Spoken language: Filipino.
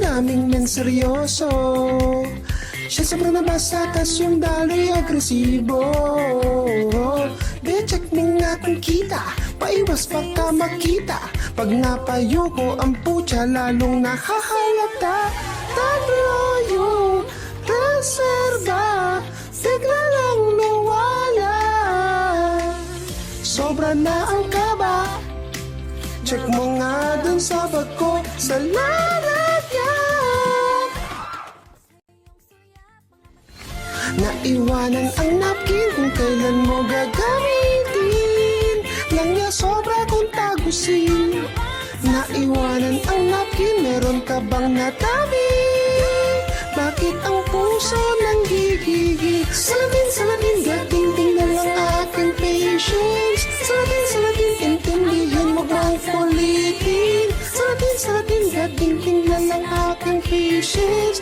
naming men seryoso. Siya sobrang nabasa, tas yung daloy agresibo. Check ning natin kita, paiwas baka makita. Pag napayo ko ang putya, lalong nakahalata. Tatlo yung reserva, bigla lang nawala. Sobra na ang kaba, check mo nga dun sa bag ko, sa lalagyan. Naiwanan ang napkin kung kailan mo gagamitin. Lang niya sobra kung tagusin. Naiwanan ang napkin, meron ka bang natabi? Bakit ang puso nang gigigil? Salamin, gating na lang aking patience. Salamin, intindihin mo bang kulitin? Salamin, gating na lang aking patience.